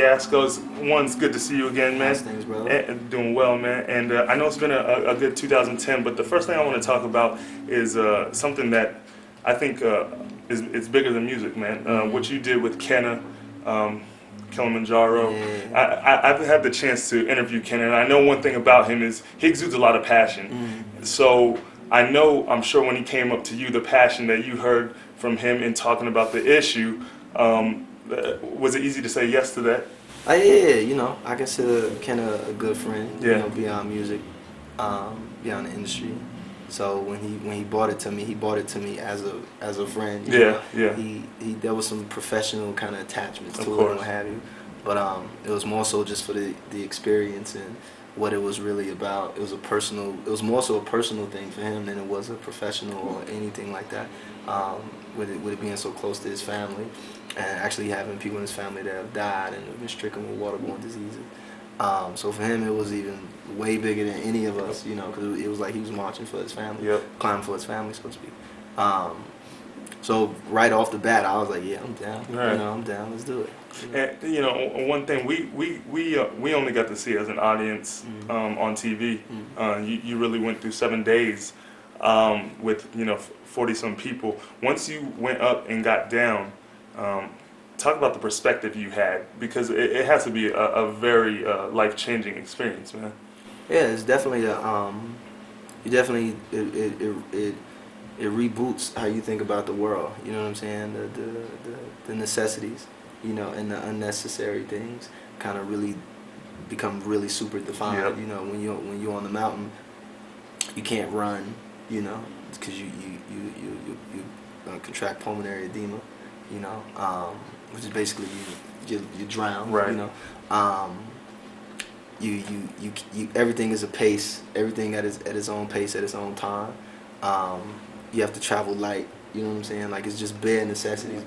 Fiasco. It's good to see you again, man. Nice things, brother. And doing well, man. And I know it's been a good 2010, but the first thing I want to talk about is something that I think is bigger than music, man. What you did with Kenna, Kilimanjaro. Yeah. I've had the chance to interview Kenna, and I know one thing about him is he exudes a lot of passion. So I'm sure when he came up to you, the passion that you heard from him in talking about the issue, was it easy to say yes to that? Yeah, I consider Ken a good friend, beyond music, beyond the industry. So when he bought it to me, he bought it to me as a friend. Yeah. There was some professional kind of attachments to it and what have you, but it was more so just for the experience and what it was really about. It was more so a personal thing for him than it was a professional or anything like that. With it being so close to his family, and actually having people in his family that have died and have been stricken with waterborne diseases. So for him, it was even way bigger than any of us, because it was like he was marching for his family, climbing for his family, so to speak. So right off the bat, I was like, yeah, I'm down. Right. I'm down. Let's do it. And one thing we only got to see as an audience on TV. You really went through 7 days with 40-some people. Once you went up and got down, talk about the perspective you had, because it has to be a very life-changing experience, man. Yeah, it's definitely it reboots how you think about the world. You know what I'm saying? The necessities, and the unnecessary things kind of really become really super defined. Yep. When you're on the mountain, you can't run, because you contract pulmonary edema, which is basically you drown. Right. You everything is a pace. Everything at its own pace, at its own time. You have to travel light. You know what I'm saying? Like, it's just bare necessities,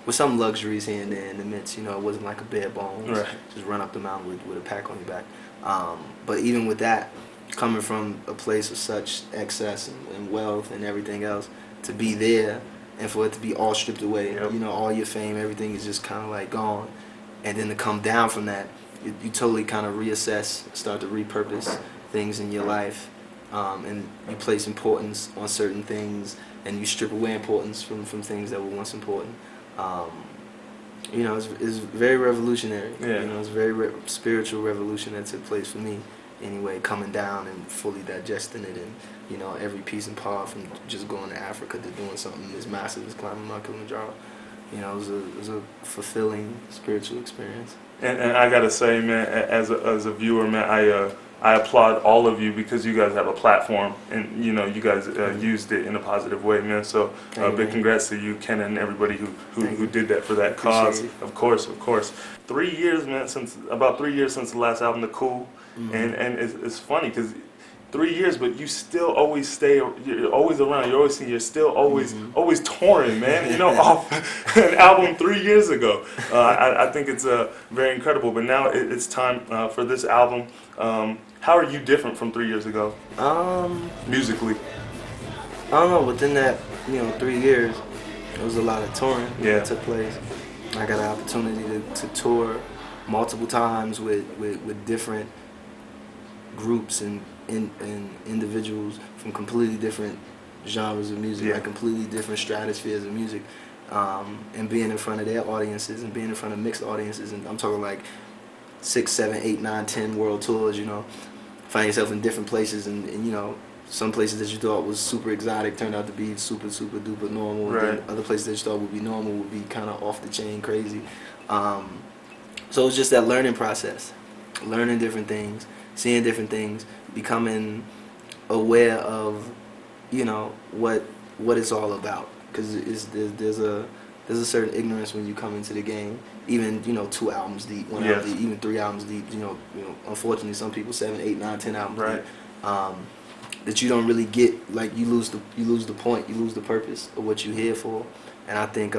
with some luxuries here and there in the midst. It wasn't like a bare bones. Right. Just run up the mountain with a pack on your back. But even with that, coming from a place of such excess and wealth and everything else, to be there and for it to be all stripped away, all your fame, everything is just kind of like gone. And then to come down from that, you totally kind of reassess, start to repurpose things in your life, and you place importance on certain things, and you strip away importance from things that were once important. It's very revolutionary. Yeah. It's a very spiritual revolution that took place for me. Anyway, coming down and fully digesting it, and every piece and part, from just going to Africa to doing something as massive as climbing Mount Kilimanjaro. It was a fulfilling spiritual experience. And I gotta say, man, as a viewer, man, I applaud all of you, because you guys have a platform, and you guys used it in a positive way, man. So big congrats to you, Ken, and everybody who did that for that cause. Of course. 3 years, man, about 3 years since the last album, The Cool, and it's funny because 3 years, but you still always stay. You're always around. You're still always touring, man. Off an album 3 years ago. I think it's very incredible. But now it's time for this album. How are you different from 3 years ago? Musically. I don't know. Within that 3 years, there was a lot of touring that took place. I got an opportunity to tour multiple times with different groups and individuals from completely different genres of music, like completely different stratospheres of music, and being in front of their audiences and being in front of mixed audiences, and I'm talking like 6, 7, 8, 9, 10 world tours. Find yourself in different places, and some places that you thought was super exotic turned out to be super duper normal. Right. And then other places that you thought would be normal would be kind of off the chain crazy. So it's just that learning process, learning different things, seeing different things, becoming aware of what it's all about, because there's a certain ignorance when you come into the game, even 2 albums deep, 1 album deep, even 3 albums deep. Unfortunately, some people 7, 8, 9, 10 albums deep, that you don't really get. Like, you lose the point, you lose the purpose of what you're here for. And I think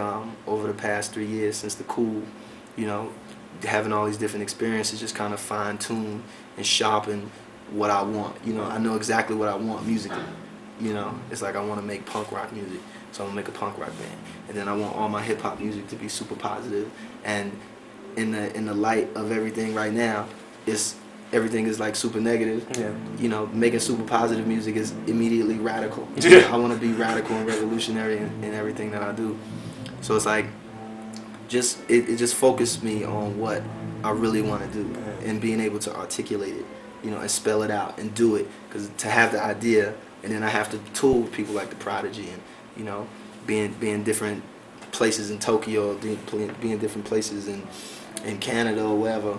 over the past 3 years since The Cool, having all these different experiences just kind of fine-tune and sharpen what I want. I know exactly what I want musically. You know, it's like I want to make punk rock music, so I'm gonna make a punk rock band, and then I want all my hip hop music to be super positive. And in the light of everything right now, everything is like super negative. Yeah. You know, making super positive music is immediately radical. Yeah. I want to be radical and revolutionary in everything that I do. So it's like, it just focused me on what I really want to do, and being able to articulate it, you know, and spell it out and do it. Because to have the idea, and then I have to tool with people like the Prodigy, and you know, being different places in Tokyo, being different places in Canada or wherever,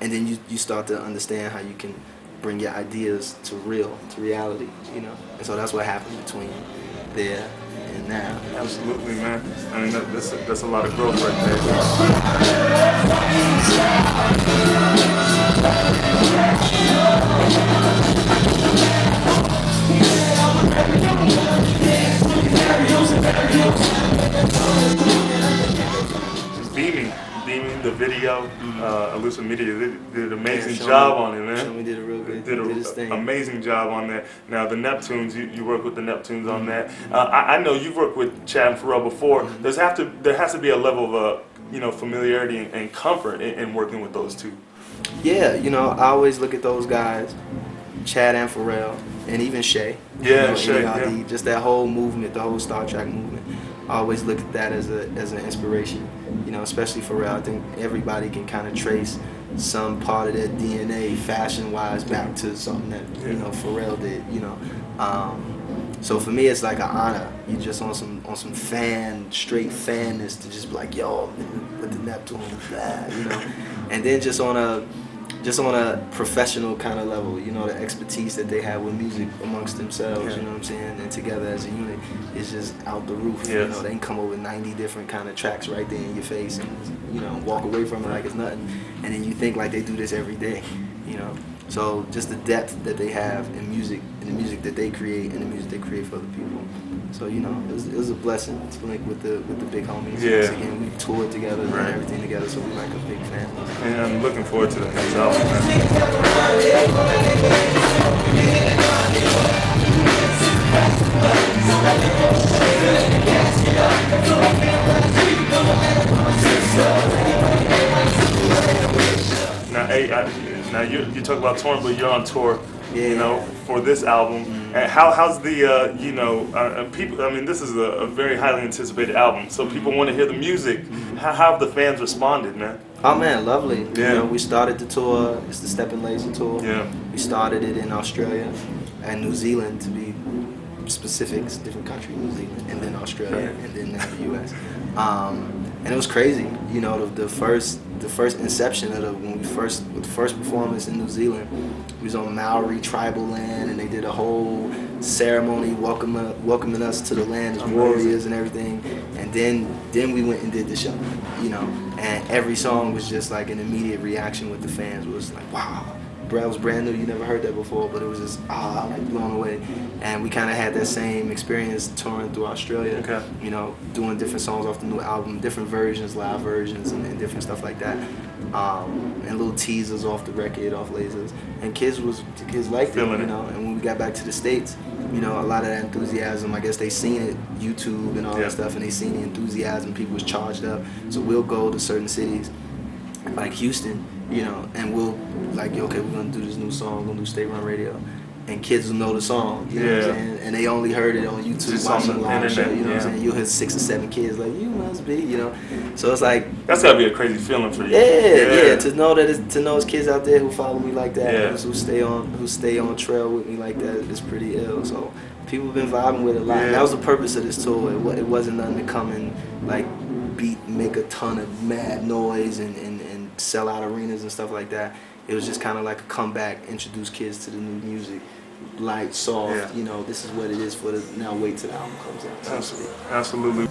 and then you start to understand how you can bring your ideas to reality, you know. And so that's what happened between there and now. Absolutely, man. I mean, that's a lot of growth right there. Beaming the video. Elusive Media did an amazing job on it, man. We did a real good, did an amazing job on that. Now the Neptunes, you work with the Neptunes on that. I know you've worked with Chad and Pharrell before. There has to be a level of you know, familiarity and comfort in working with those two. Yeah, you know, I always look at those guys, Chad and Pharrell, and even Shay. Yeah, you know, Shay. Yeah. Just that whole movement, the whole Star Trek movement. I always look at that as an inspiration. You know, especially Pharrell. I think everybody can kind of trace some part of their DNA, fashion-wise, back to something that you know Pharrell did. You know, so for me, it's like an honor. You just on some straight fanness to just be like, yo, with the Neptunes, you know, and then just on a professional kind of level, you know, the expertise that they have with music amongst themselves, you know what I'm saying, and together as a unit is just out the roof. Yes. You know, they can come up with 90 different kind of tracks right there in your face, and you know, walk away from it like it's nothing, and then you think like they do this every day, you know. So just the depth that they have in music, and the music that they create, and the music they create for other people. So you know, it was a blessing to link with the big homies. Yeah. Again, we toured together and everything together, so we're like a big family. And I'm looking forward to the next album, Now you talk about touring, but you're on tour, you know, for this album. And how's the you know, people? I mean, this is a very highly anticipated album, so people want to hear the music. How have the fans responded, man? Oh man, lovely. Yeah. You know, we started the tour. It's the Step and Laser tour. Yeah. We started it in Australia and New Zealand, to be specific. It's a different country, New Zealand, and then Australia, and then the U.S. And it was crazy. You know, the first inception of the first performance in New Zealand, we was on Maori tribal land, and they did a whole ceremony welcoming us to the land as warriors and everything. And then we went and did the show, you know. And every song was just like an immediate reaction with the fans. It was like, wow. It was brand new, you never heard that before, but it was just like blown away. And we kind of had that same experience touring through Australia, you know, doing different songs off the new album, different versions, live versions, and different stuff like that, and little teasers off the record, off lasers. And kids liked it, you know. And when we got back to the States, you know, a lot of that enthusiasm, I guess they seen it, YouTube and all that stuff, and they seen the enthusiasm, people was charged up. So we'll go to certain cities, like Houston, you know, and we'll like, okay, we're gonna do this new song, we're gonna do State Run Radio, and kids will know the song, you know what I'm saying? And they only heard it on YouTube, just watching on the live show, you know what I'm saying? You'll hear 6 or 7 kids like, you must be, you know. So it's like, that's gotta be a crazy feeling for you. Yeah, to know it's kids out there who follow me like that, who stay on trail with me like that is pretty ill. So people have been vibing with it a lot. And that was the purpose of this tour. It wasn't nothing to come and like make a ton of mad noise and sell out arenas and stuff like that. It was just kind of like a comeback, introduce kids to the new music, light, soft, you know, this is what it is for the, now wait till the album comes out. Absolutely.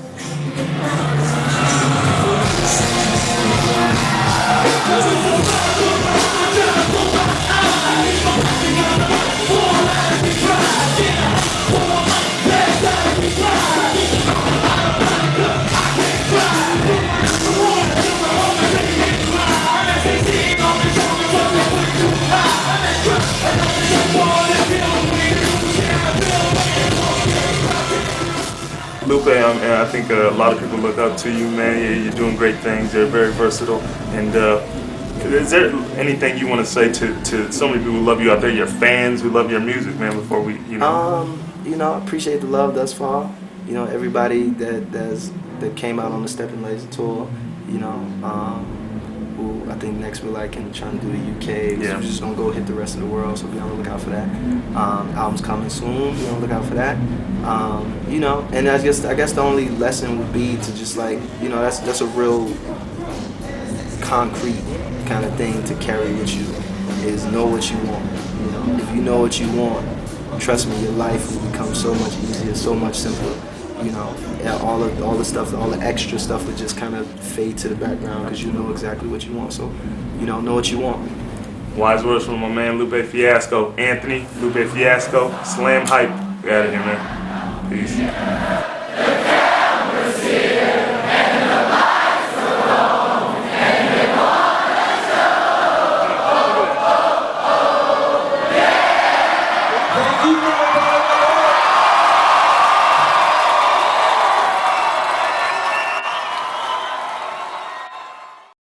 Lupe, and I think a lot of people look up to you, man. You're doing great things. You're very versatile. And is there anything you want to say to so many people who love you out there, your fans who love your music, man? Before we, I appreciate the love thus far. Everybody that came out on the Stepping Laser tour. Who I think next we're trying to do the UK. Yeah. We're just gonna go hit the rest of the world, so be on the lookout for that. Album's coming soon. Be on the lookout for that. And I guess the only lesson would be to just that's a real concrete kind of thing to carry with you. Is know what you want. If you know what you want, trust me, your life will become so much easier, so much simpler. All the stuff, all the extra stuff would just kind of fade to the background because you know exactly what you want. So, know what you want. Wise words from my man Lupe Fiasco. Anthony, Lupe Fiasco, Slamxhype. We out of here, man. Peace.